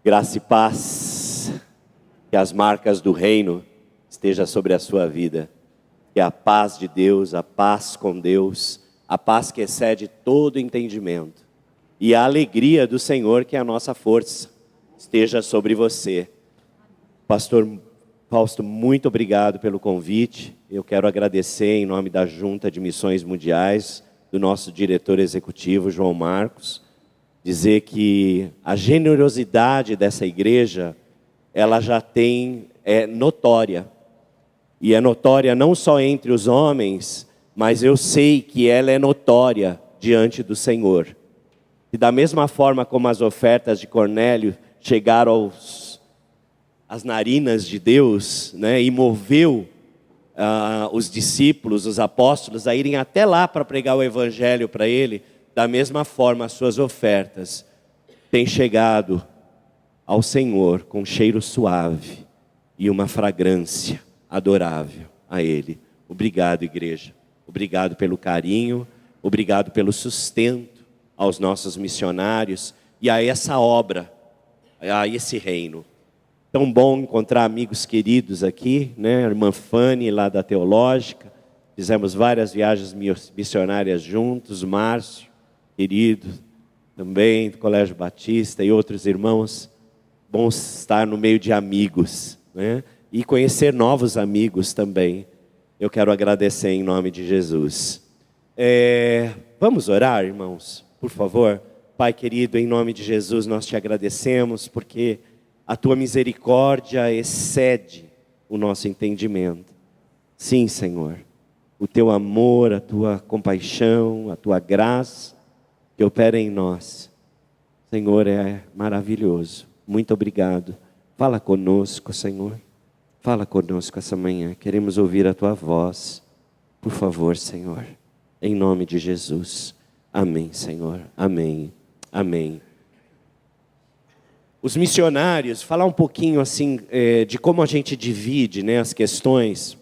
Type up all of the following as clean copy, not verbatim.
Graça e paz, que as marcas do reino estejam sobre a sua vida. Que a paz de Deus, a paz com Deus, a paz que excede todo entendimento e a alegria do Senhor, que é a nossa força, esteja sobre você. Pastor Fausto, muito obrigado pelo convite. Eu quero agradecer em nome da Junta de Missões Mundiais, do nosso diretor executivo, João Marcos, dizer que a generosidade dessa igreja, ela já é notória. E é notória não só entre os homens, mas eu sei que ela é notória diante do Senhor. E da mesma forma como as ofertas de Cornélio chegaram às narinas de Deus, né, e moveu os discípulos, os apóstolos, a irem até lá para pregar o evangelho para ele, da mesma forma as suas ofertas têm chegado ao Senhor com cheiro suave e uma fragrância adorável a Ele. Obrigado, igreja. Obrigado pelo carinho, obrigado pelo sustento aos nossos missionários e a essa obra, a esse reino. Tão bom encontrar amigos queridos aqui, né? A irmã Fanny lá da Teológica, fizemos várias viagens missionárias juntos, Márcio, querido, também do Colégio Batista e outros irmãos. Bom estar no meio de amigos, né? E conhecer novos amigos também. Eu quero agradecer em nome de Jesus. Vamos orar, irmãos, por favor. Pai querido, em nome de Jesus nós te agradecemos porque a tua misericórdia excede o nosso entendimento. Sim, Senhor, o teu amor, a tua compaixão, a tua graça que opera em nós, Senhor, é maravilhoso. Muito obrigado. Fala conosco, Senhor. Fala conosco essa manhã. Queremos ouvir a tua voz. Por favor, Senhor. Em nome de Jesus. Amém, Senhor. Amém. Amém. Os missionários, falar um pouquinho assim de como a gente divide, né, as questões,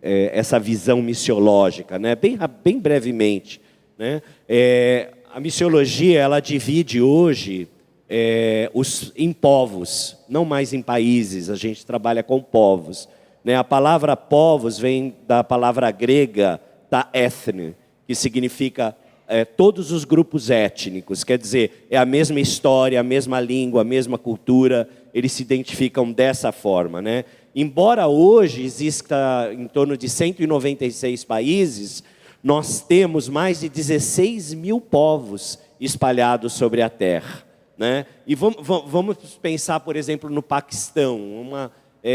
essa visão missiológica, né, bem brevemente. Né? A missiologia, ela divide hoje em povos, não mais em países, a gente trabalha com povos. Né? A palavra povos vem da palavra grega, ta ethne, que significa todos os grupos étnicos, quer dizer, é a mesma história, a mesma língua, a mesma cultura, eles se identificam dessa forma. Né? Embora hoje exista em torno de 196 países, nós temos mais de 16 mil povos espalhados sobre a terra. Né? E vamos pensar, por exemplo, no Paquistão,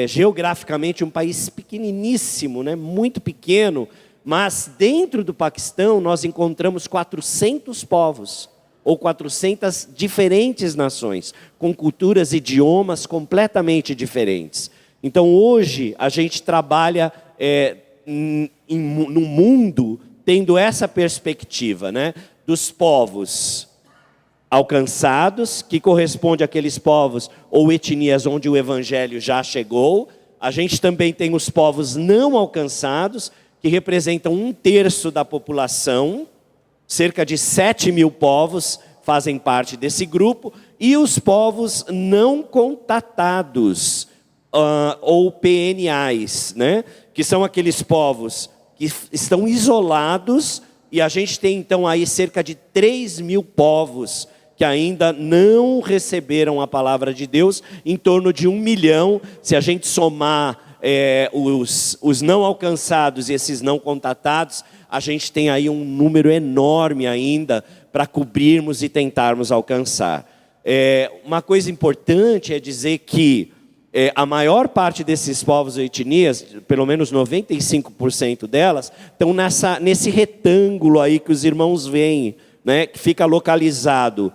geograficamente um país pequeniníssimo, né? Muito pequeno, mas dentro do Paquistão nós encontramos 400 povos, ou 400 diferentes nações, com culturas e idiomas completamente diferentes. Então hoje a gente trabalha no mundo tendo essa perspectiva, né, dos povos alcançados, que corresponde àqueles povos ou etnias onde o evangelho já chegou. A gente também tem os povos não alcançados, que representam 1/3 da população, cerca de 7 mil povos fazem parte desse grupo, e os povos não contatados, ou PNAs, né, que são aqueles povos que estão isolados, e a gente tem então aí cerca de 3 mil povos que ainda não receberam a palavra de Deus, em torno de 1 milhão, se a gente somar os não alcançados e esses não contatados, a gente tem aí um número enorme ainda para cobrirmos e tentarmos alcançar. Uma coisa importante é dizer que a maior parte desses povos e etnias, pelo menos 95% delas, estão nesse retângulo aí que os irmãos veem, né, que fica localizado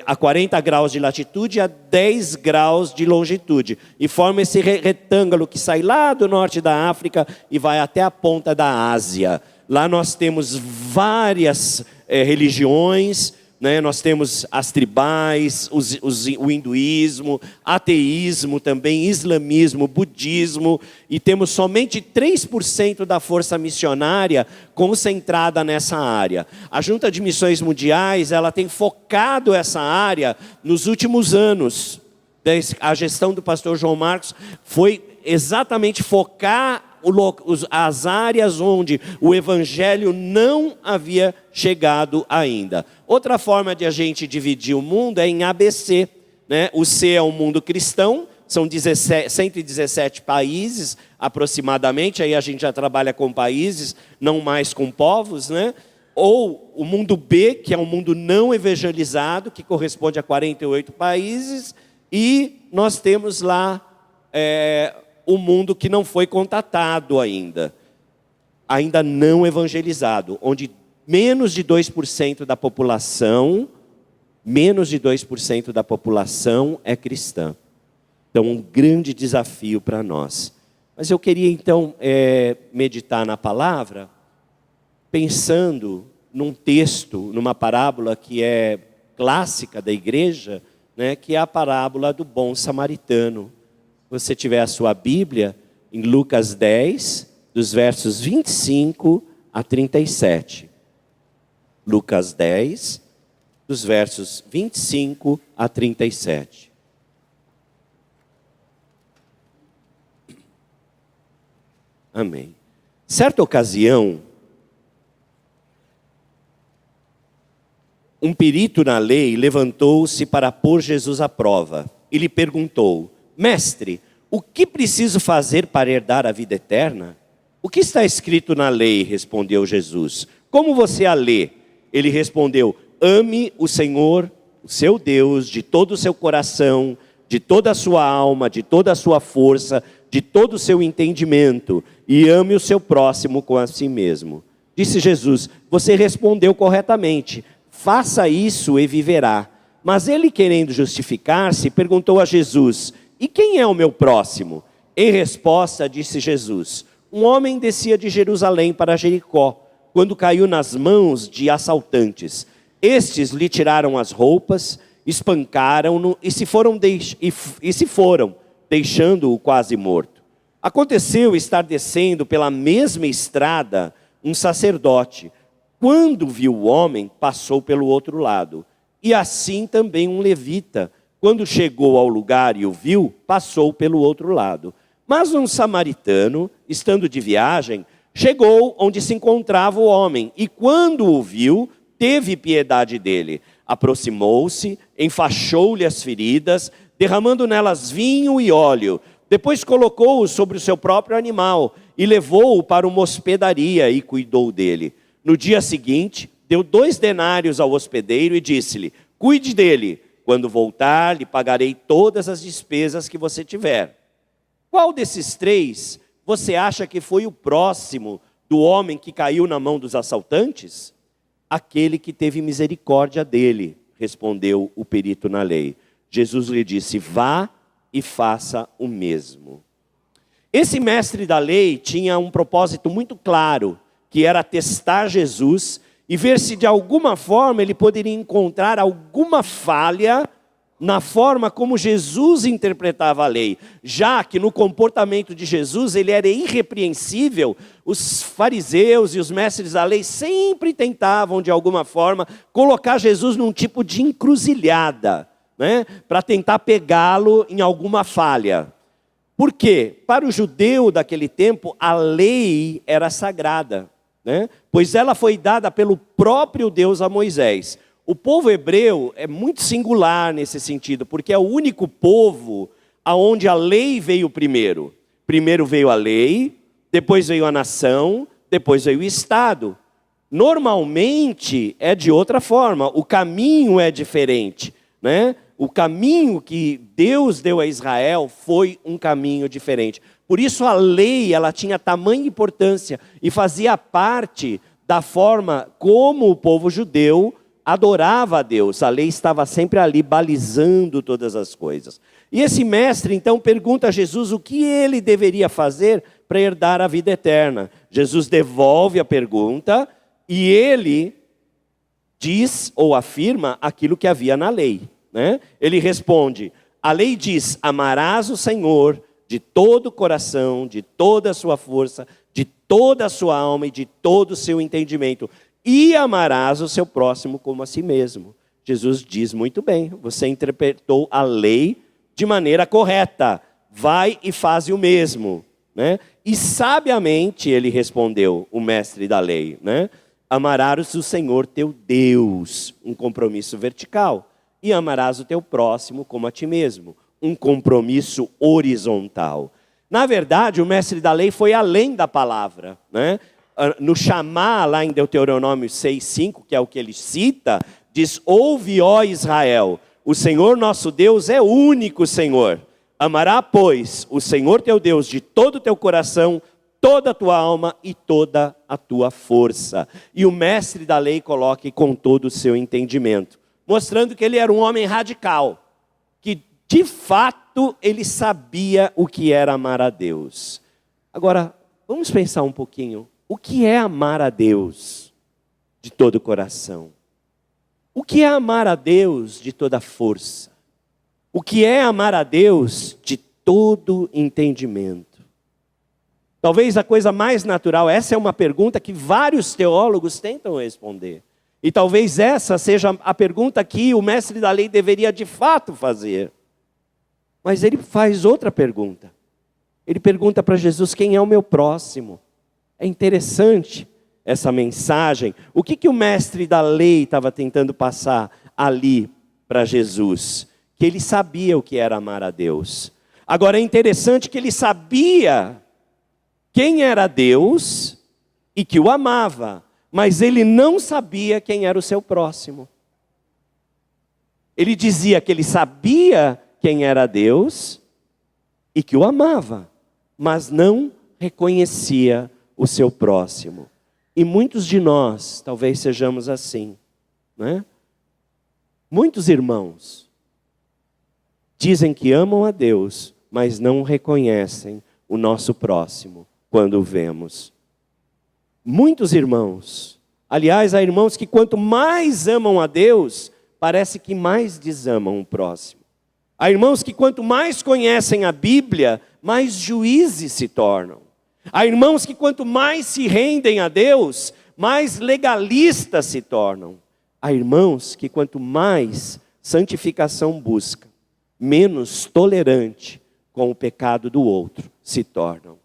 a 40 graus de latitude e a 10 graus de longitude. E forma esse retângulo que sai lá do norte da África e vai até a ponta da Ásia. Lá nós temos várias religiões, né? Nós temos as tribais, o hinduísmo, ateísmo também, islamismo, budismo, e temos somente 3% da força missionária concentrada nessa área. A Junta de Missões Mundiais, ela tem focado essa área nos últimos anos. A gestão do pastor João Marcos foi exatamente focar as áreas onde o evangelho não havia chegado ainda. Outra forma de a gente dividir o mundo é em ABC, né? O C é o mundo cristão, são 117 países aproximadamente, aí a gente já trabalha com países, não mais com povos, né? Ou o mundo B, que é um mundo não evangelizado, que corresponde a 48 países, e nós temos lá o mundo que não foi contatado ainda não evangelizado, onde menos de 2% da população é cristã. Então, um grande desafio para nós. Mas eu queria então meditar na palavra, pensando num texto, numa parábola que é clássica da igreja, né, que é a parábola do bom samaritano. Se você tiver a sua Bíblia, em Lucas 10, dos versos 25 a 37. Lucas 10, dos versos 25 a 37. Amém. Certa ocasião, um perito na lei levantou-se para pôr Jesus à prova e lhe perguntou: Mestre, o que preciso fazer para herdar a vida eterna? O que está escrito na lei? Respondeu Jesus. Como você a lê? Ele respondeu: ame o Senhor, o seu Deus, de todo o seu coração, de toda a sua alma, de toda a sua força, de todo o seu entendimento, e ame o seu próximo como a si mesmo. Disse Jesus: você respondeu corretamente, faça isso e viverá. Mas ele, querendo justificar-se, perguntou a Jesus: e quem é o meu próximo? Em resposta, disse Jesus: um homem descia de Jerusalém para Jericó, quando caiu nas mãos de assaltantes. Estes lhe tiraram as roupas, espancaram-no e se foram, deixando-o quase morto. Aconteceu estar descendo pela mesma estrada um sacerdote. Quando viu o homem, passou pelo outro lado. E assim também um levita. Quando chegou ao lugar e o viu, passou pelo outro lado. Mas um samaritano, estando de viagem, chegou onde se encontrava o homem. E quando o viu, teve piedade dele. Aproximou-se, enfaixou-lhe as feridas, derramando nelas vinho e óleo. Depois colocou-o sobre o seu próprio animal e levou-o para uma hospedaria e cuidou dele. No dia seguinte, deu 2 denários ao hospedeiro e disse-lhe: cuide dele. Quando voltar, lhe pagarei todas as despesas que você tiver. Qual desses 3 você acha que foi o próximo do homem que caiu na mão dos assaltantes? Aquele que teve misericórdia dele, respondeu o perito na lei. Jesus lhe disse: vá e faça o mesmo. Esse mestre da lei tinha um propósito muito claro, que era testar Jesus e ver se de alguma forma ele poderia encontrar alguma falha na forma como Jesus interpretava a lei. Já que no comportamento de Jesus ele era irrepreensível, os fariseus e os mestres da lei sempre tentavam de alguma forma colocar Jesus num tipo de encruzilhada, né, para tentar pegá-lo em alguma falha. Por quê? Para o judeu daquele tempo, a lei era sagrada, né? Pois ela foi dada pelo próprio Deus a Moisés. O povo hebreu é muito singular nesse sentido, porque é o único povo aonde a lei veio primeiro. Primeiro veio a lei, depois veio a nação, depois veio o Estado. Normalmente é de outra forma, o caminho é diferente, né? O caminho que Deus deu a Israel foi um caminho diferente. Por isso a lei, ela tinha tamanha importância e fazia parte da forma como o povo judeu adorava a Deus. A lei estava sempre ali balizando todas as coisas. E esse mestre então pergunta a Jesus o que ele deveria fazer para herdar a vida eterna. Jesus devolve a pergunta e ele diz ou afirma aquilo que havia na lei, né? Ele responde, a lei diz, amarás o Senhor de todo o coração, de toda a sua força, de toda a sua alma e de todo o seu entendimento. E amarás o seu próximo como a si mesmo. Jesus diz muito bem, você interpretou a lei de maneira correta. Vai e faze o mesmo, né? E sabiamente ele respondeu, o mestre da lei, né? Amarás o Senhor teu Deus, um compromisso vertical. E amarás o teu próximo como a ti mesmo, um compromisso horizontal. Na verdade, o mestre da lei foi além da palavra, né? No chamar, lá em Deuteronômio 6,5, que é o que ele cita, diz, ouve, ó Israel, o Senhor nosso Deus é o único Senhor. Amará, pois, o Senhor teu Deus de todo o teu coração, toda a tua alma e toda a tua força. E o mestre da lei coloca com todo o seu entendimento, mostrando que ele era um homem radical, que de fato ele sabia o que era amar a Deus. Agora, vamos pensar um pouquinho, o que é amar a Deus de todo o coração? O que é amar a Deus de toda a força? O que é amar a Deus de todo entendimento? Talvez a coisa mais natural, essa é uma pergunta que vários teólogos tentam responder. E talvez essa seja a pergunta que o mestre da lei deveria de fato fazer. Mas ele faz outra pergunta. Ele pergunta para Jesus, quem é o meu próximo? É interessante essa mensagem. O que o mestre da lei estava tentando passar ali para Jesus? Que ele sabia o que era amar a Deus. Agora é interessante que ele sabia quem era Deus e que o amava, mas ele não sabia quem era o seu próximo. Ele dizia que ele sabia quem era Deus e que o amava, mas não reconhecia o seu próximo. E muitos de nós, talvez sejamos assim, né? Muitos irmãos dizem que amam a Deus, mas não reconhecem o nosso próximo quando o vemos. Muitos irmãos, aliás, há irmãos que quanto mais amam a Deus, parece que mais desamam o próximo. Há irmãos que quanto mais conhecem a Bíblia, mais juízes se tornam. Há irmãos que quanto mais se rendem a Deus, mais legalistas se tornam. Há irmãos que quanto mais santificação buscam, menos tolerante com o pecado do outro se tornam.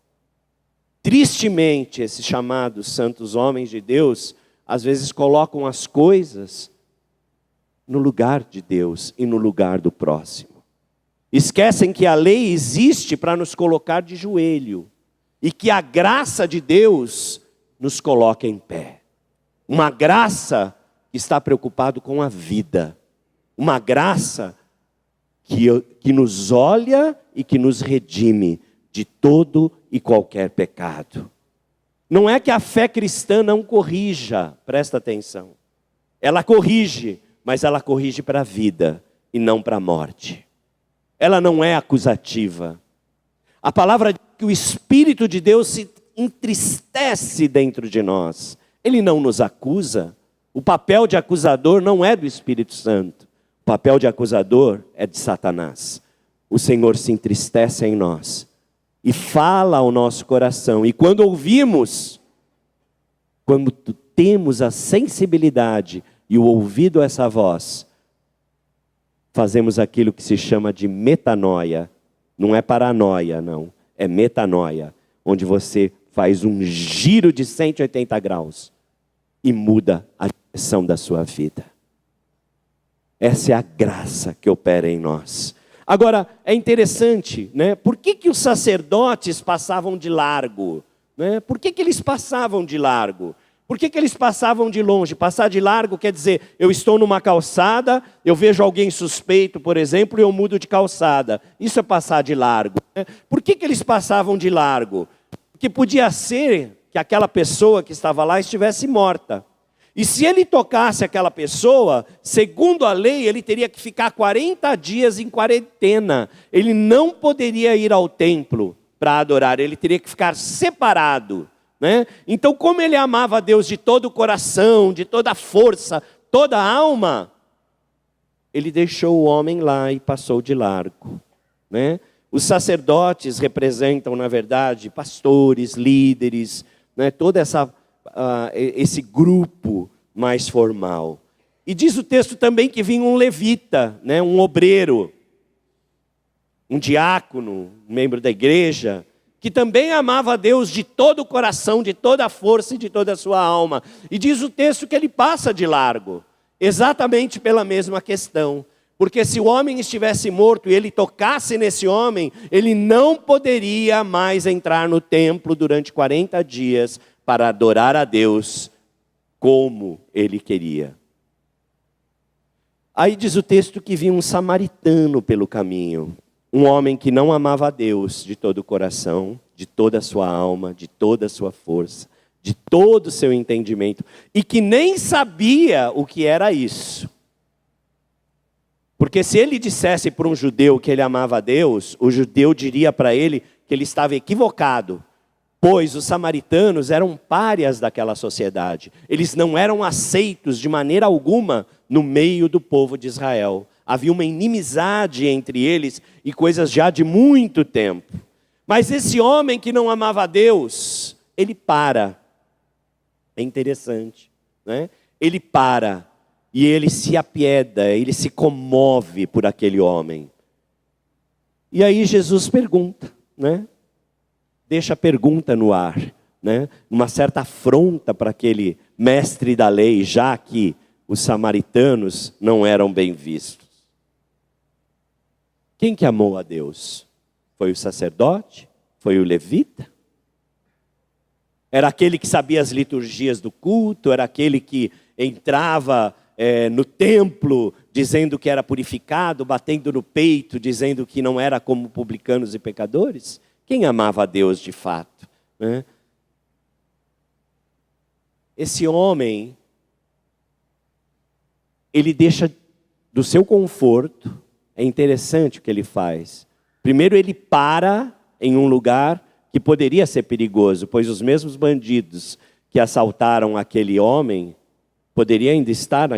Tristemente, esses chamados santos homens de Deus, às vezes colocam as coisas no lugar de Deus e no lugar do próximo. Esquecem que a lei existe para nos colocar de joelho e que a graça de Deus nos coloca em pé. Uma graça que está preocupado com a vida. Uma graça que nos olha e que nos redime de todo e qualquer pecado. Não é que a fé cristã não corrija, presta atenção. Ela corrige, mas ela corrige para a vida e não para a morte. Ela não é acusativa. A palavra diz que o Espírito de Deus se entristece dentro de nós. Ele não nos acusa. O papel de acusador não é do Espírito Santo. O papel de acusador é de Satanás. O Senhor se entristece em nós e fala ao nosso coração. E quando ouvimos, quando temos a sensibilidade e o ouvido a essa voz, fazemos aquilo que se chama de metanoia. Não é paranoia, não. É metanoia, onde você faz um giro de 180 graus e muda a direção da sua vida. Essa é a graça que opera em nós. Agora, é interessante, né? Por que os sacerdotes passavam de largo? Né? Por que eles passavam de largo? Por que eles passavam de longe? Passar de largo quer dizer, eu estou numa calçada, eu vejo alguém suspeito, por exemplo, e eu mudo de calçada. Isso é passar de largo. Né? Por que eles passavam de largo? Porque podia ser que aquela pessoa que estava lá estivesse morta. E se ele tocasse aquela pessoa, segundo a lei, ele teria que ficar 40 dias em quarentena. Ele não poderia ir ao templo para adorar, ele teria que ficar separado. Né? Então, como ele amava a Deus de todo o coração, de toda a força, toda a alma, ele deixou o homem lá e passou de largo, né? Os sacerdotes representam, na verdade, pastores, líderes, né? Todo esse grupo mais formal. E diz o texto também que vinha um levita, né? Um obreiro, um diácono, um membro da igreja, que também amava a Deus de todo o coração, de toda a força e de toda a sua alma. E diz o texto que ele passa de largo, exatamente pela mesma questão. Porque se o homem estivesse morto e ele tocasse nesse homem, ele não poderia mais entrar no templo durante 40 dias para adorar a Deus como ele queria. Aí diz o texto que vinha um samaritano pelo caminho. Um homem que não amava a Deus de todo o coração, de toda a sua alma, de toda a sua força, de todo o seu entendimento, e que nem sabia o que era isso. Porque se ele dissesse para um judeu que ele amava a Deus, o judeu diria para ele que ele estava equivocado, pois os samaritanos eram párias daquela sociedade. Eles não eram aceitos de maneira alguma no meio do povo de Israel. Havia uma inimizade entre eles e coisas já de muito tempo. Mas esse homem que não amava a Deus, ele para. É interessante, né? Ele para e ele se apieda, ele se comove por aquele homem. E aí Jesus pergunta, né? Deixa a pergunta no ar, né? Uma certa afronta para aquele mestre da lei, já que os samaritanos não eram bem vistos. Quem que amou a Deus? Foi o sacerdote? Foi o levita? Era aquele que sabia as liturgias do culto? Era aquele que entrava no templo dizendo que era purificado, batendo no peito, dizendo que não era como publicanos e pecadores? Quem amava a Deus de fato, né? Esse homem, ele deixa do seu conforto. É interessante o que ele faz. Primeiro ele para em um lugar que poderia ser perigoso, pois os mesmos bandidos que assaltaram aquele homem poderiam ainda estar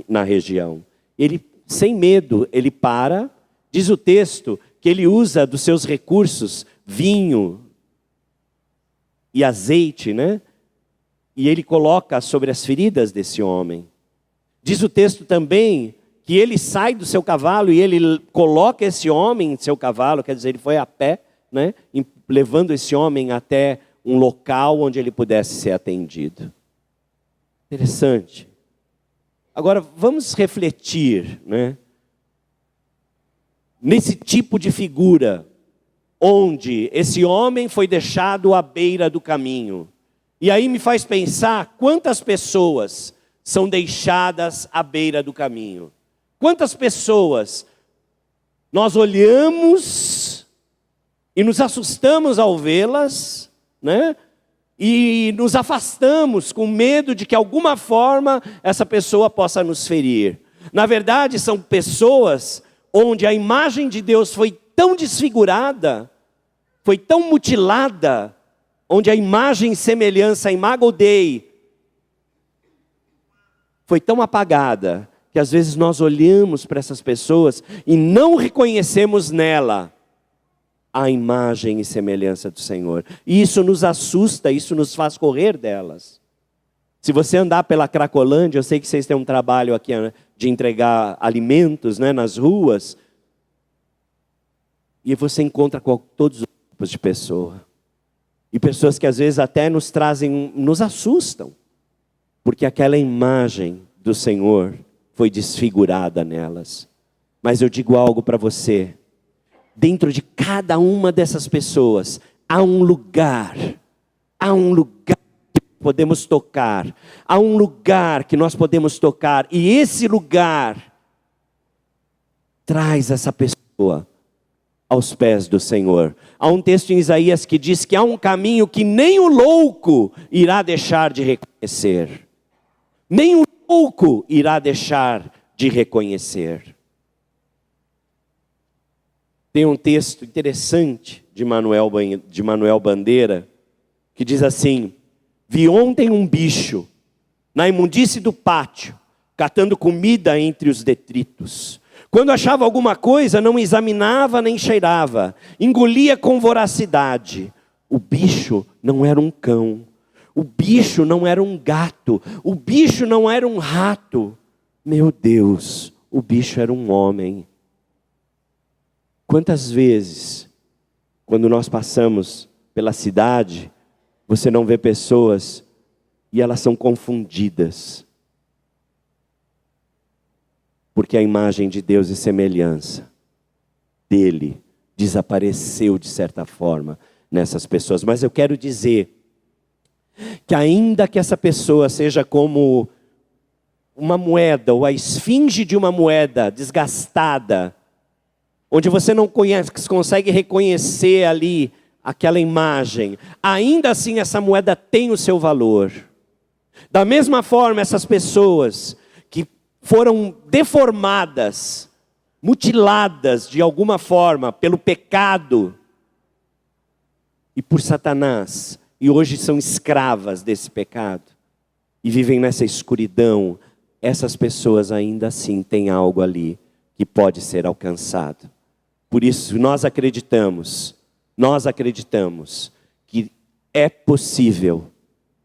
na região. Ele, sem medo, ele para. Diz o texto que ele usa dos seus recursos, vinho e azeite, né? E ele coloca sobre as feridas desse homem. Diz o texto também que ele sai do seu cavalo e ele coloca esse homem em seu cavalo, quer dizer, ele foi a pé, né, levando esse homem até um local onde ele pudesse ser atendido. Interessante. Agora, vamos refletir, né, nesse tipo de figura, onde esse homem foi deixado à beira do caminho. E aí me faz pensar quantas pessoas são deixadas à beira do caminho. Quantas pessoas nós olhamos e nos assustamos ao vê-las, né? E nos afastamos com medo de que de alguma forma essa pessoa possa nos ferir. Na verdade, são pessoas onde a imagem de Deus foi tão desfigurada, foi tão mutilada, onde a imagem e semelhança, a imago Dei, foi tão apagada, que às vezes nós olhamos para essas pessoas e não reconhecemos nela a imagem e semelhança do Senhor. E isso nos assusta, isso nos faz correr delas. Se você andar pela Cracolândia, eu sei que vocês têm um trabalho aqui de entregar alimentos, né, nas ruas, e você encontra com todos os tipos de pessoa. E pessoas que às vezes até nos assustam, porque aquela imagem do Senhor foi desfigurada nelas. Mas eu digo algo para você. Dentro de cada uma dessas pessoas, há um lugar que podemos tocar. Há um lugar que nós podemos tocar. E esse lugar traz essa pessoa aos pés do Senhor. Há um texto em Isaías que diz que há um caminho que nem o louco irá deixar de reconhecer. Nem o louco irá deixar de reconhecer. Tem um texto interessante de Manuel Bandeira, que diz assim: vi ontem um bicho, na imundície do pátio, catando comida entre os detritos. Quando achava alguma coisa, não examinava nem cheirava, engolia com voracidade. O bicho não era um cão, o bicho não era um gato, o bicho não era um rato. Meu Deus, o bicho era um homem. Quantas vezes, quando nós passamos pela cidade, você não vê pessoas e elas são confundidas. Porque a imagem de Deus e semelhança dele desapareceu de certa forma nessas pessoas. Mas eu quero dizer que ainda que essa pessoa seja como uma moeda, ou a esfinge de uma moeda desgastada, onde você não consegue reconhecer ali aquela imagem, ainda assim essa moeda tem o seu valor. Da mesma forma, essas pessoas que foram deformadas, mutiladas de alguma forma pelo pecado e por Satanás, e hoje são escravas desse pecado, e vivem nessa escuridão, essas pessoas ainda assim têm algo ali que pode ser alcançado. Por isso nós acreditamos que é possível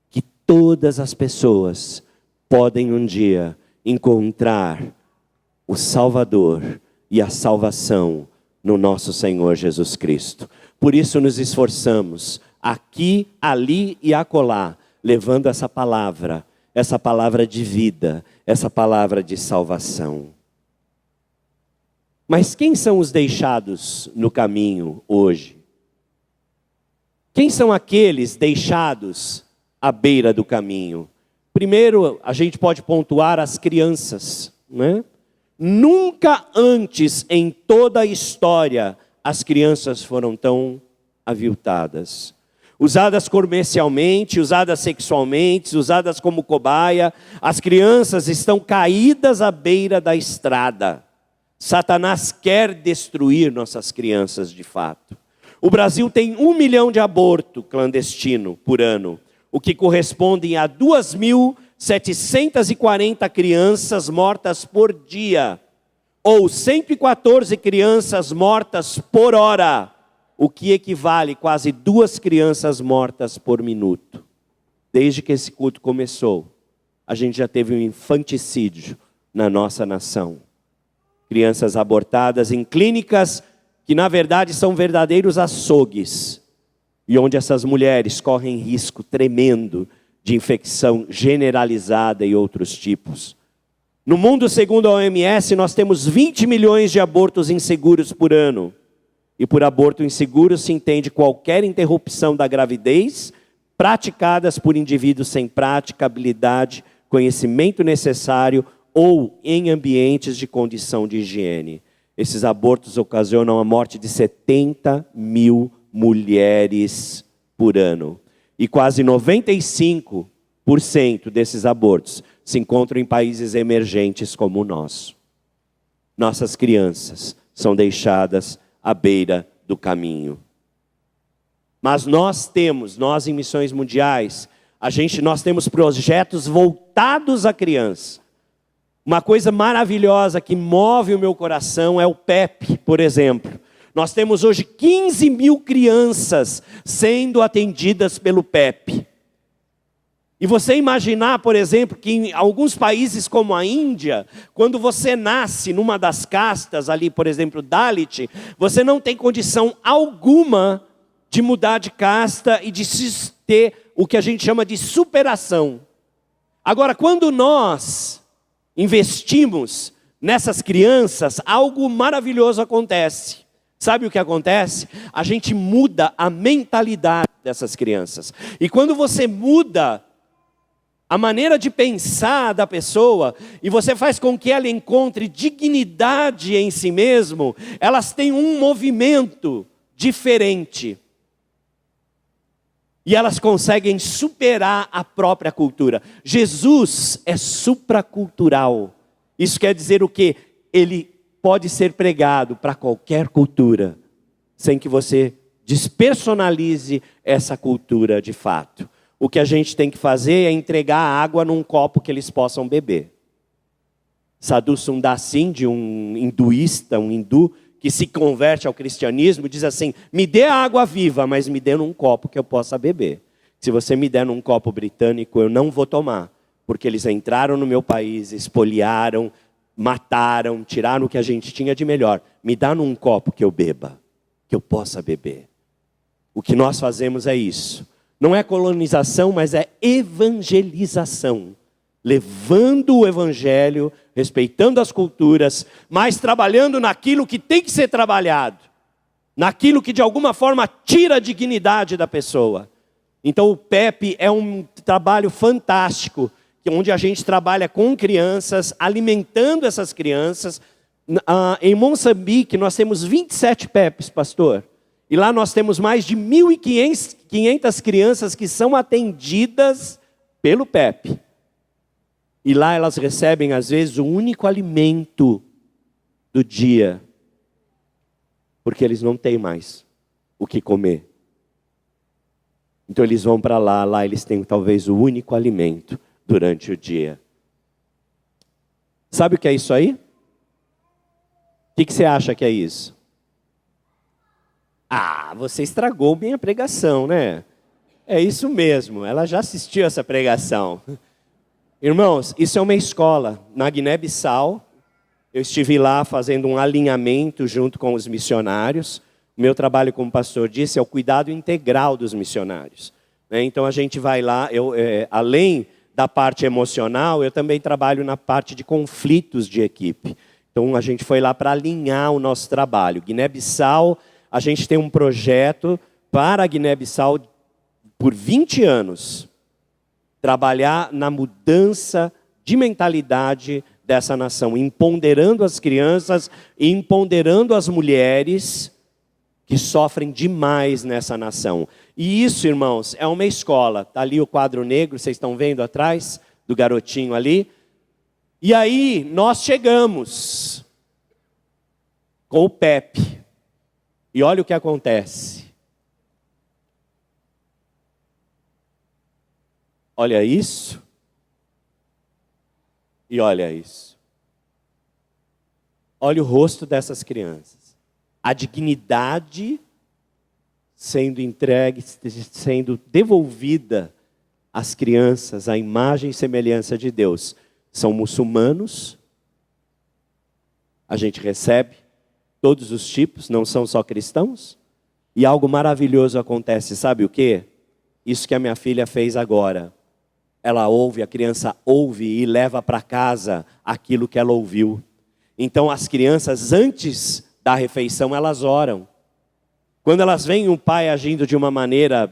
que todas as pessoas podem um dia encontrar o Salvador e a salvação no nosso Senhor Jesus Cristo. Por isso nos esforçamos aqui, ali e acolá, levando essa palavra de vida, essa palavra de salvação. Mas quem são os deixados no caminho hoje? Quem são aqueles deixados à beira do caminho? Primeiro, a gente pode pontuar as crianças, né? Nunca antes em toda a história as crianças foram tão aviltadas. Usadas comercialmente, usadas sexualmente, usadas como cobaia, as crianças estão caídas à beira da estrada. Satanás quer destruir nossas crianças de fato. O Brasil tem 1 milhão de abortos clandestinos por ano, o que corresponde a 2.740 crianças mortas por dia, ou 114 crianças mortas por hora, o que equivale quase 2 crianças mortas por minuto. Desde que esse culto começou, a gente já teve um infanticídio na nossa nação. Crianças abortadas em clínicas que na verdade são verdadeiros açougues, e onde essas mulheres correm risco tremendo de infecção generalizada e outros tipos. No mundo, segundo a OMS, nós temos 20 milhões de abortos inseguros por ano. E por aborto inseguro se entende qualquer interrupção da gravidez praticadas por indivíduos sem prática, habilidade, conhecimento necessário ou em ambientes de condição de higiene. Esses abortos ocasionam a morte de 70 mil mulheres por ano. E quase 95% desses abortos se encontram em países emergentes como o nosso. Nossas crianças são deixadas à beira do caminho. Mas nós em Missões Mundiais, nós temos projetos voltados à criança. Uma coisa maravilhosa que move o meu coração é o PEP, por exemplo. Nós temos hoje 15 mil crianças sendo atendidas pelo PEP. E você imaginar, por exemplo, que em alguns países como a Índia, quando você nasce numa das castas ali, por exemplo, Dalit, você não tem condição alguma de mudar de casta e de ter o que a gente chama de superação. Agora, quando nós investimos nessas crianças, algo maravilhoso acontece. Sabe o que acontece? A gente muda a mentalidade dessas crianças. E quando você muda a maneira de pensar da pessoa, e você faz com que ela encontre dignidade em si mesmo, elas têm um movimento diferente. E elas conseguem superar a própria cultura. Jesus é supracultural. Isso quer dizer o quê? Ele pode ser pregado para qualquer cultura, sem que você despersonalize essa cultura de fato. O que a gente tem que fazer é entregar a água num copo que eles possam beber. Sadhu Sundar Singh, um hinduísta, um hindu, que se converte ao cristianismo, diz assim: me dê a água viva, mas me dê num copo que eu possa beber. Se você me der num copo britânico, eu não vou tomar, porque eles entraram no meu país, espoliaram, mataram, tiraram o que a gente tinha de melhor. Me dá num copo que eu beba, que eu possa beber. O que nós fazemos é isso. Não é colonização, mas é evangelização. Levando o evangelho, respeitando as culturas, mas trabalhando naquilo que tem que ser trabalhado. Naquilo que de alguma forma tira a dignidade da pessoa. Então o PEP é um trabalho fantástico, onde a gente trabalha com crianças, alimentando essas crianças. Em Moçambique nós temos 27 PEPs, pastor. E lá nós temos mais de 1.500 crianças que são atendidas pelo PEP. E lá elas recebem, às vezes, o único alimento do dia. Porque eles não têm mais o que comer. Então eles vão para lá, lá eles têm talvez o único alimento durante o dia. Sabe o que é isso aí? O que você acha que é isso? Ah, você estragou minha pregação, né? É isso mesmo, ela já assistiu essa pregação. Irmãos, isso é uma escola. Na Guiné-Bissau, eu estive lá fazendo um alinhamento junto com os missionários. O meu trabalho como pastor disse é o cuidado integral dos missionários. Então a gente vai lá, além da parte emocional, eu também trabalho na parte de conflitos de equipe. Então a gente foi lá para alinhar o nosso trabalho. Guiné-Bissau, a gente tem um projeto para a Guiné-Bissau por 20 anos. Trabalhar na mudança de mentalidade dessa nação, empoderando as crianças e empoderando as mulheres que sofrem demais nessa nação. E isso, irmãos, é uma escola. Está ali o quadro negro, vocês estão vendo atrás do garotinho ali. E aí nós chegamos com o PEP. E olha o que acontece. Olha isso. E olha isso. Olha o rosto dessas crianças. A dignidade sendo entregue, sendo devolvida às crianças, à imagem e semelhança de Deus. São muçulmanos. A gente recebe todos os tipos, não são só cristãos. E algo maravilhoso acontece, sabe o quê? Isso que a minha filha fez agora. Ela ouve, a criança ouve e leva para casa aquilo que ela ouviu. Então as crianças, antes da refeição, elas oram. Quando elas veem o pai agindo de uma maneira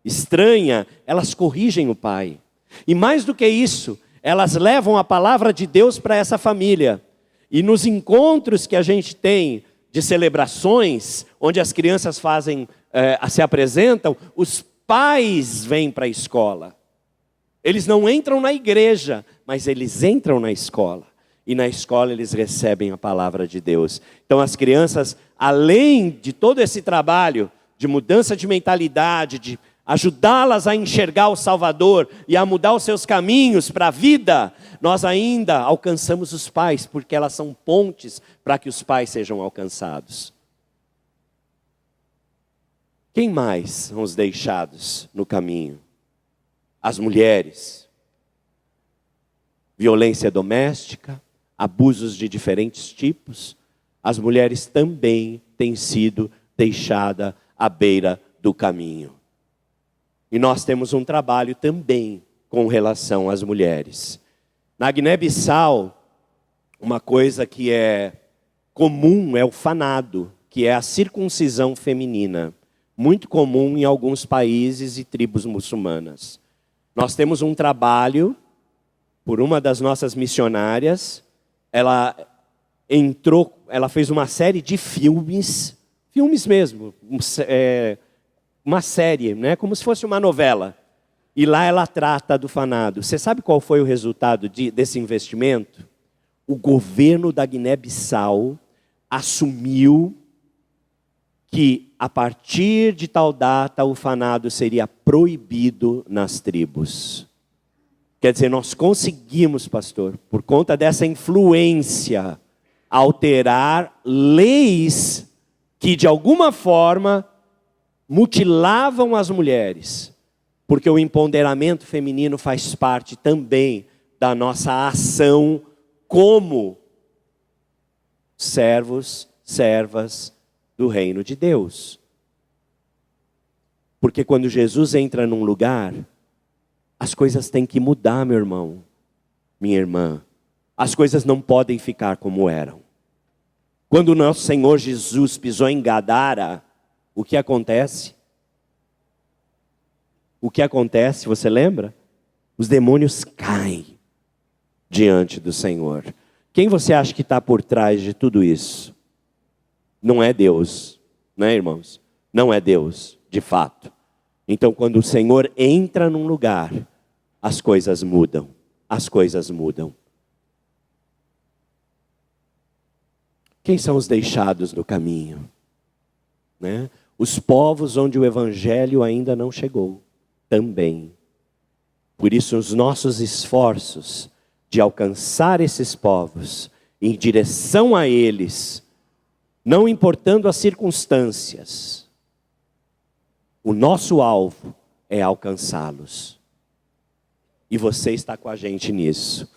estranha, elas corrigem o pai. E mais do que isso, elas levam a palavra de Deus para essa família. E nos encontros que a gente tem de celebrações, onde as crianças se apresentam, os pais vêm para a escola. Eles não entram na igreja, mas eles entram na escola. E na escola eles recebem a palavra de Deus. Então as crianças, além de todo esse trabalho de mudança de mentalidade, de ajudá-las a enxergar o Salvador e a mudar os seus caminhos para a vida, nós ainda alcançamos os pais, porque elas são pontes para que os pais sejam alcançados. Quem mais são os deixados no caminho? As mulheres. Violência doméstica, abusos de diferentes tipos. As mulheres também têm sido deixadas à beira do caminho. E nós temos um trabalho também com relação às mulheres. Na Guiné-Bissau, uma coisa que é comum é o fanado, que é a circuncisão feminina. Muito comum em alguns países e tribos muçulmanas. Nós temos um trabalho, por uma das nossas missionárias, ela fez uma série de filmes mesmo, uma série, né, como se fosse uma novela. E lá ela trata do fanado. Você sabe qual foi o resultado desse investimento? O governo da Guiné-Bissau assumiu que a partir de tal data o fanado seria proibido nas tribos. Quer dizer, nós conseguimos, pastor, por conta dessa influência, alterar leis que de alguma forma mutilavam as mulheres. Porque o empoderamento feminino faz parte também da nossa ação como servos, servas do reino de Deus. Porque quando Jesus entra num lugar, as coisas têm que mudar, meu irmão, minha irmã. As coisas não podem ficar como eram. Quando o nosso Senhor Jesus pisou em Gadara, o que acontece? O que acontece, você lembra? Os demônios caem diante do Senhor. Quem você acha que está por trás de tudo isso? Não é Deus, né, irmãos? Não é Deus, de fato. Então, quando o Senhor entra num lugar, as coisas mudam. As coisas mudam. Quem são os deixados no caminho? Né? Os povos onde o Evangelho ainda não chegou. Também. Por isso, os nossos esforços de alcançar esses povos, em direção a eles, não importando as circunstâncias, o nosso alvo é alcançá-los. E você está com a gente nisso.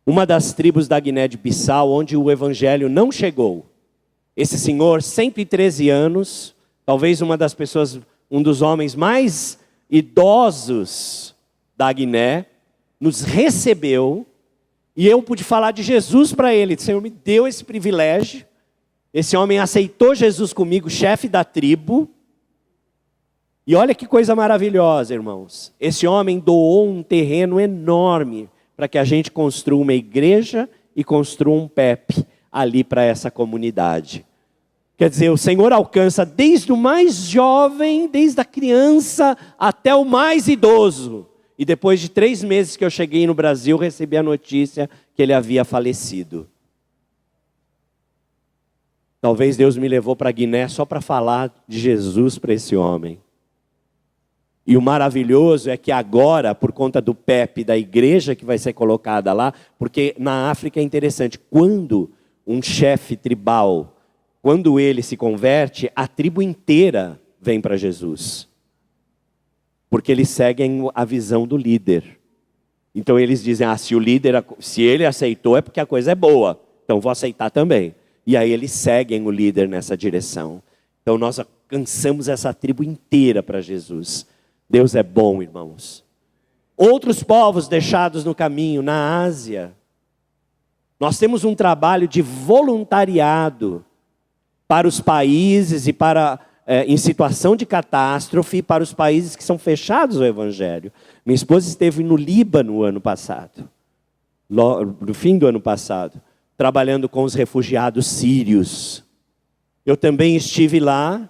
Uma das tribos da Guiné de Bissau, onde o Evangelho não chegou, esse senhor, 113 anos, talvez uma das pessoas, um dos homens mais idosos da Guiné, nos recebeu, e eu pude falar de Jesus para ele. O Senhor me deu esse privilégio. Esse homem aceitou Jesus comigo, chefe da tribo. E olha que coisa maravilhosa, irmãos. Esse homem doou um terreno enorme para que a gente construa uma igreja e construa um PEP ali para essa comunidade. Quer dizer, o Senhor alcança desde o mais jovem, desde a criança até o mais idoso. E depois de 3 meses que eu cheguei no Brasil, recebi a notícia que ele havia falecido. Talvez Deus me levou para a Guiné só para falar de Jesus para esse homem. E o maravilhoso é que agora, por conta do PEP, da igreja que vai ser colocada lá, porque na África é interessante, quando um chefe tribal, quando ele se converte, a tribo inteira vem para Jesus. Porque eles seguem a visão do líder. Então eles dizem, se o líder, se ele aceitou é porque a coisa é boa, então vou aceitar também. E aí eles seguem o líder nessa direção. Então nós alcançamos essa tribo inteira para Jesus. Deus é bom, irmãos. Outros povos deixados no caminho, na Ásia. Nós temos um trabalho de voluntariado para os países e para, em situação de catástrofe, para os países que são fechados ao Evangelho. Minha esposa esteve no Líbano ano passado, no fim do ano passado, trabalhando com os refugiados sírios. Eu também estive lá,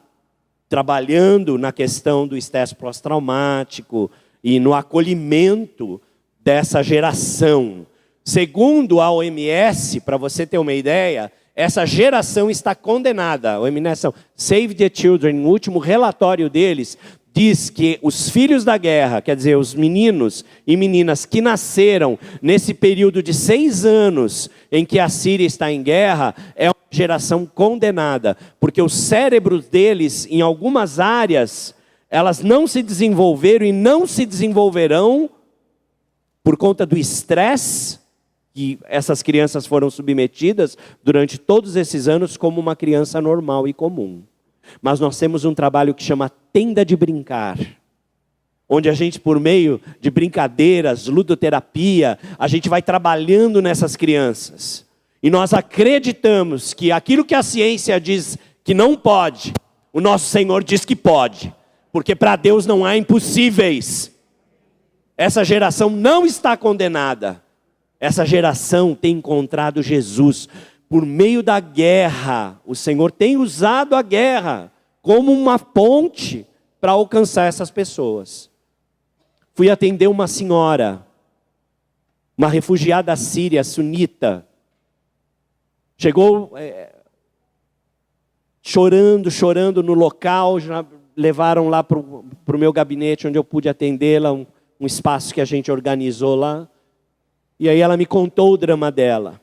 trabalhando na questão do estresse pós-traumático e no acolhimento dessa geração. Segundo a OMS, para você ter uma ideia, essa geração está condenada. A OMS, Save the Children, no último relatório deles, diz que os filhos da guerra, quer dizer, os meninos e meninas que nasceram nesse período de 6 anos em que a Síria está em guerra, é uma geração condenada, porque os cérebros deles, em algumas áreas, elas não se desenvolveram e não se desenvolverão por conta do estresse que essas crianças foram submetidas durante todos esses anos como uma criança normal e comum. Mas nós temos um trabalho que chama Tenda de Brincar, onde a gente, por meio de brincadeiras, ludoterapia, a gente vai trabalhando nessas crianças. E nós acreditamos que aquilo que a ciência diz que não pode, o nosso Senhor diz que pode. Porque para Deus não há impossíveis. Essa geração não está condenada. Essa geração tem encontrado Jesus. Por meio da guerra, o Senhor tem usado a guerra como uma ponte para alcançar essas pessoas. Fui atender uma senhora, uma refugiada síria, sunita. Chegou chorando no local, já levaram lá para o meu gabinete, onde eu pude atendê-la, um espaço que a gente organizou lá. E aí ela me contou o drama dela.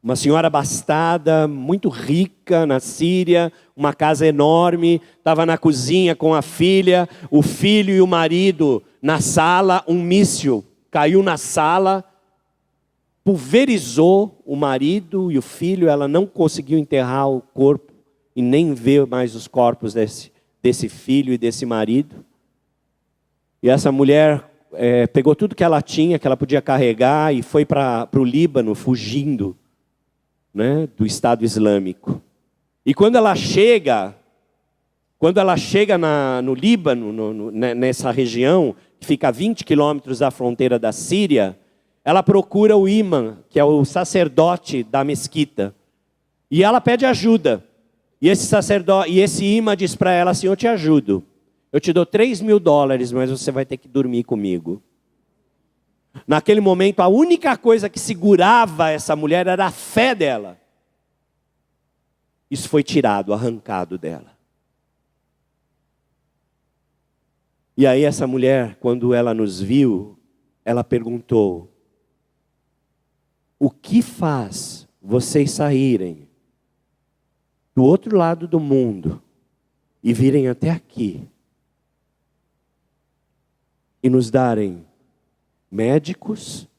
Uma senhora abastada, muito rica na Síria, uma casa enorme, estava na cozinha com a filha, o filho e o marido na sala, um míssil caiu na sala, pulverizou o marido e o filho, ela não conseguiu enterrar o corpo e nem ver mais os corpos desse filho e desse marido. E essa mulher pegou tudo que ela tinha, que ela podia carregar e foi para o Líbano, fugindo, né, do Estado Islâmico. E quando ela chega no Líbano, nessa região, que fica a 20 quilômetros da fronteira da Síria, ela procura o imã, que é o sacerdote da mesquita. E ela pede ajuda. E esse imã diz para ela assim: eu te ajudo. Eu te dou $3.000, mas você vai ter que dormir comigo. Naquele momento, a única coisa que segurava essa mulher era a fé dela. Isso foi tirado, arrancado dela. E aí essa mulher, quando ela nos viu, ela perguntou: o que faz vocês saírem do outro lado do mundo e virem até aqui e nos darem médicos,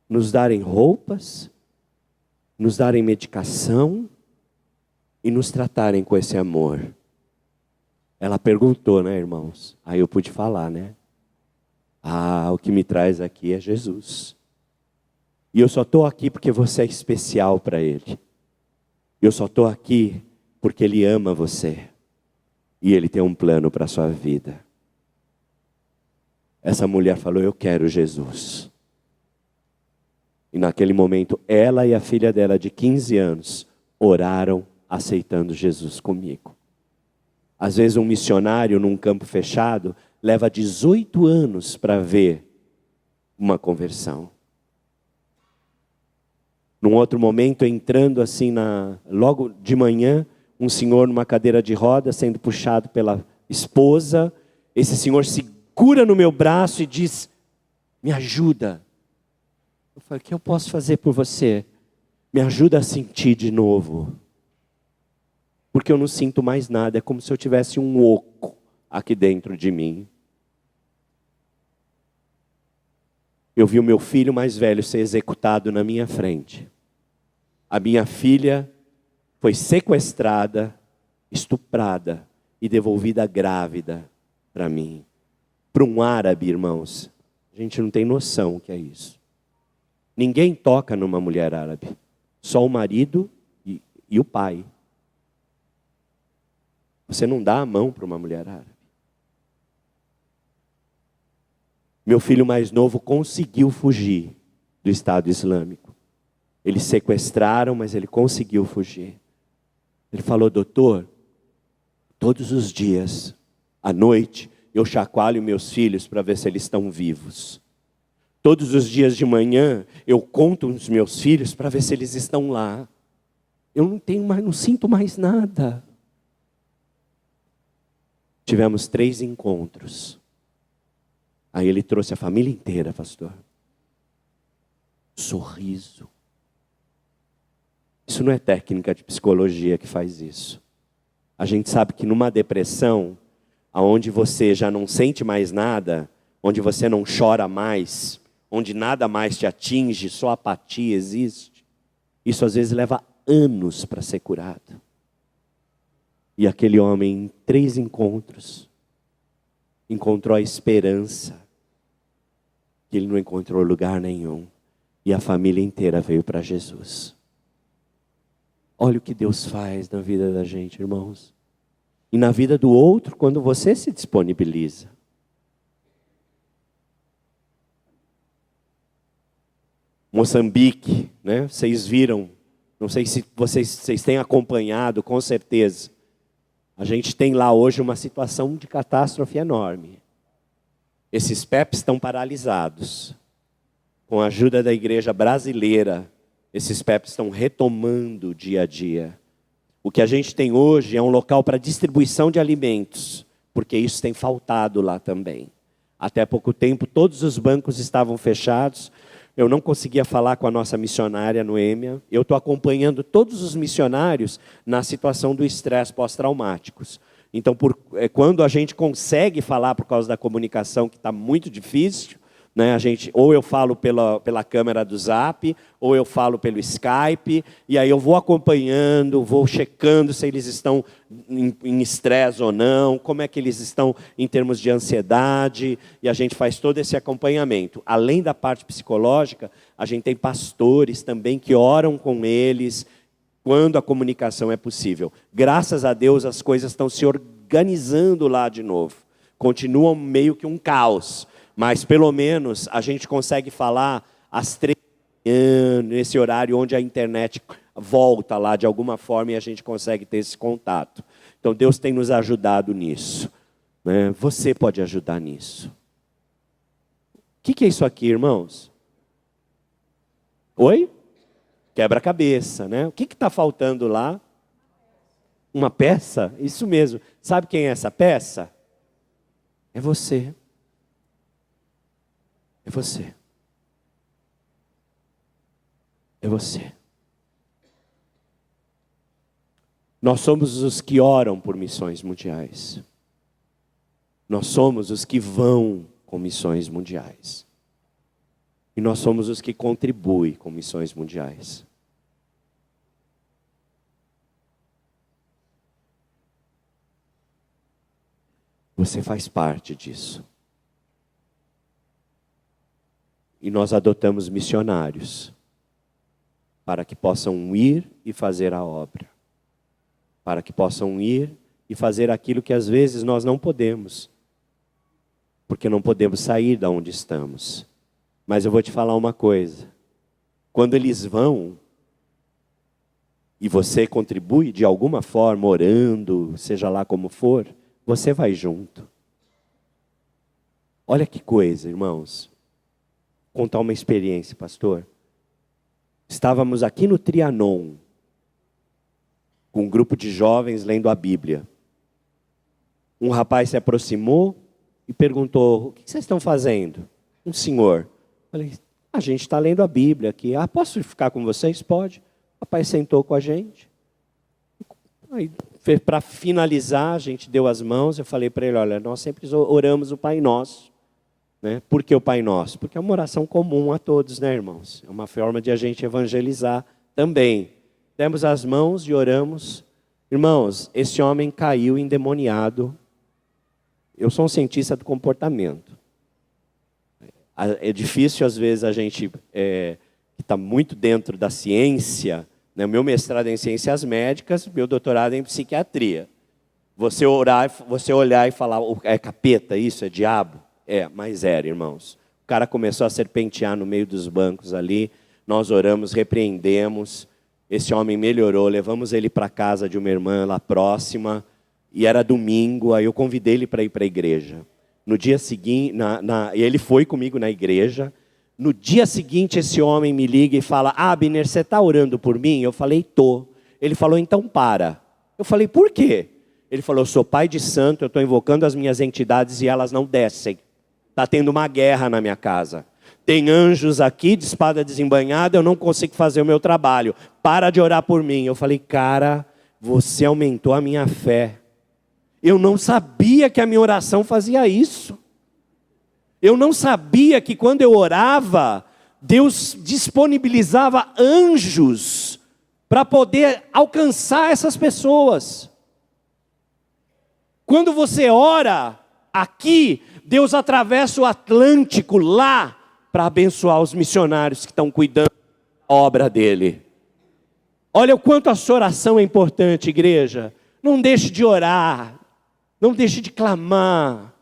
nos darem roupas, nos darem medicação e nos tratarem com esse amor? Ela perguntou, né, irmãos? Aí eu pude falar, né? O que me traz aqui é Jesus. E eu só estou aqui porque você é especial para Ele. Eu só estou aqui porque Ele ama você. E Ele tem um plano para a sua vida. Essa mulher falou: eu quero Jesus. E naquele momento, ela e a filha dela de 15 anos oraram aceitando Jesus comigo. Às vezes um missionário num campo fechado leva 18 anos para ver uma conversão. Num outro momento, entrando assim, logo de manhã, um senhor numa cadeira de roda, sendo puxado pela esposa. Esse senhor segura no meu braço e diz: me ajuda. Eu falei: o que eu posso fazer por você? Me ajuda a sentir de novo. Porque eu não sinto mais nada, é como se eu tivesse um oco aqui dentro de mim. Eu vi o meu filho mais velho ser executado na minha frente. A minha filha foi sequestrada, estuprada e devolvida grávida para mim. Para um árabe, irmãos, a gente não tem noção o que é isso. Ninguém toca numa mulher árabe, só o marido e o pai. Você não dá a mão para uma mulher árabe. Meu filho mais novo conseguiu fugir do Estado Islâmico. Eles sequestraram, mas ele conseguiu fugir. Ele falou: doutor, todos os dias, à noite, eu chacoalho meus filhos para ver se eles estão vivos. Todos os dias de manhã, eu conto os meus filhos para ver se eles estão lá. Eu não sinto mais nada. Tivemos 3 encontros. Aí ele trouxe a família inteira, pastor. Sorriso. Isso não é técnica de psicologia que faz isso. A gente sabe que numa depressão, onde você já não sente mais nada, onde você não chora mais, onde nada mais te atinge, só apatia existe, isso às vezes leva anos para ser curado. E aquele homem, em 3 encontros, encontrou a esperança que ele não encontrou lugar nenhum. E a família inteira veio para Jesus. Olha o que Deus faz na vida da gente, irmãos. E na vida do outro, quando você se disponibiliza. Moçambique, né? Vocês viram, não sei se vocês têm acompanhado, com certeza. A gente tem lá hoje uma situação de catástrofe enorme. Esses PEPs estão paralisados. Com a ajuda da igreja brasileira, esses PEPs estão retomando dia a dia. O que a gente tem hoje é um local para distribuição de alimentos, porque isso tem faltado lá também. Até pouco tempo, todos os bancos estavam fechados, eu não conseguia falar com a nossa missionária Noêmia. Eu estou acompanhando todos os missionários na situação do estresse pós-traumáticos. Então, quando a gente consegue falar por causa da comunicação, que está muito difícil, né, ou eu falo pela câmera do Zap, ou eu falo pelo Skype, e aí eu vou acompanhando, vou checando se eles estão em estresse ou não, como é que eles estão em termos de ansiedade, e a gente faz todo esse acompanhamento. Além da parte psicológica, a gente tem pastores também que oram com eles, quando a comunicação é possível. Graças a Deus, as coisas estão se organizando lá de novo. Continuam meio que um caos, mas pelo menos a gente consegue falar às 3 da manhã, nesse horário onde a internet volta lá de alguma forma e a gente consegue ter esse contato. Então Deus tem nos ajudado nisso, né? Você pode ajudar nisso. O que é isso aqui, irmãos? Oi? Quebra-cabeça, né? O que está faltando lá? Uma peça? Isso mesmo. Sabe quem é essa peça? É você. É você. É você. Nós somos os que oram por missões mundiais. Nós somos os que vão com missões mundiais. E nós somos os que contribuem com missões mundiais. Você faz parte disso. E nós adotamos missionários para que possam ir e fazer a obra. Para que possam ir e fazer aquilo que às vezes nós não podemos. Porque não podemos sair da onde estamos. Mas eu vou te falar uma coisa. Quando eles vão, e você contribui de alguma forma, orando, seja lá como for, você vai junto. Olha que coisa, irmãos. Vou contar uma experiência, pastor. Estávamos aqui no Trianon, com um grupo de jovens lendo a Bíblia. Um rapaz se aproximou e perguntou: o que vocês estão fazendo? Um senhor. Falei: a gente está lendo a Bíblia aqui. Posso ficar com vocês? Pode. O rapaz sentou com a gente. Aí, para finalizar, a gente deu as mãos. Eu falei para ele: olha, nós sempre oramos o Pai Nosso. Né? Por que o Pai Nosso? Porque é uma oração comum a todos, né, irmãos? É uma forma de a gente evangelizar também. Demos as mãos e oramos. Irmãos, esse homem caiu endemoniado. Eu sou um cientista do comportamento. É difícil, às vezes, a gente que está muito dentro da ciência, né? Meu mestrado é em ciências médicas, meu doutorado é em psiquiatria. Você olhar e falar: é capeta isso, é diabo? Mas era, irmãos. O cara começou a serpentear no meio dos bancos ali, nós oramos, repreendemos, esse homem melhorou, levamos ele para a casa de uma irmã lá próxima, e era domingo, aí eu convidei ele para ir para a igreja. No dia seguinte, ele foi comigo na igreja. No dia seguinte, esse homem me liga e fala: Abner, você está orando por mim? Eu falei: tô. Ele falou: então para. Eu falei: por quê? Ele falou: eu sou pai de santo, eu estou invocando as minhas entidades e elas não descem. Está tendo uma guerra na minha casa. Tem anjos aqui de espada desembainhada, eu não consigo fazer o meu trabalho. Para de orar por mim. Eu falei: cara, você aumentou a minha fé. Eu não sabia que a minha oração fazia isso. Eu não sabia que quando eu orava, Deus disponibilizava anjos para poder alcançar essas pessoas. Quando você ora aqui, Deus atravessa o Atlântico lá para abençoar os missionários que estão cuidando da obra dele. Olha o quanto a sua oração é importante, igreja. Não deixe de orar, não deixe de clamar,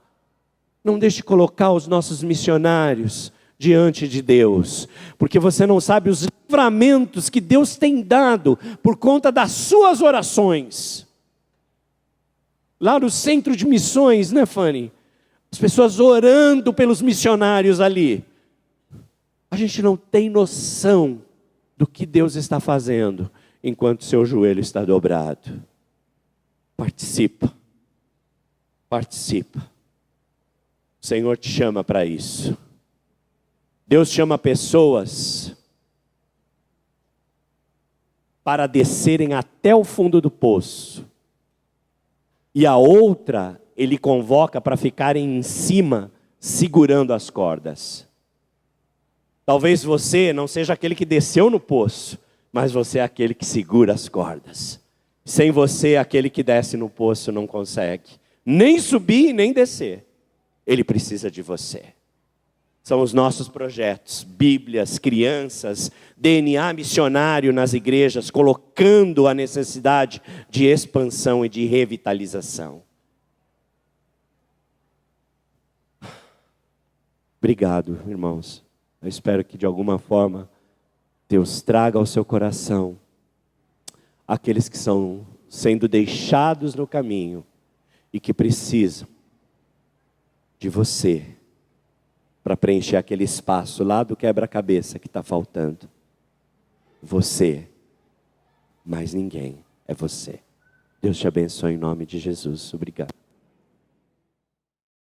não deixe de colocar os nossos missionários diante de Deus, porque você não sabe os livramentos que Deus tem dado por conta das suas orações. Lá no centro de missões, né, Fanny? As pessoas orando pelos missionários ali. A gente não tem noção do que Deus está fazendo enquanto seu joelho está dobrado. Participa. Participa. O Senhor te chama para isso. Deus chama pessoas para descerem até o fundo do poço. E a outra, Ele convoca para ficarem em cima, segurando as cordas. Talvez você não seja aquele que desceu no poço, mas você é aquele que segura as cordas. Sem você, aquele que desce no poço não consegue nem subir nem descer. Ele precisa de você. São os nossos projetos, Bíblias, crianças, DNA missionário nas igrejas, colocando a necessidade de expansão e de revitalização. Obrigado, irmãos. Eu espero que de alguma forma Deus traga ao seu coração aqueles que estão sendo deixados no caminho e que precisam de você para preencher aquele espaço lá do quebra-cabeça que está faltando. Você, mais ninguém, é você. Deus te abençoe em nome de Jesus. Obrigado.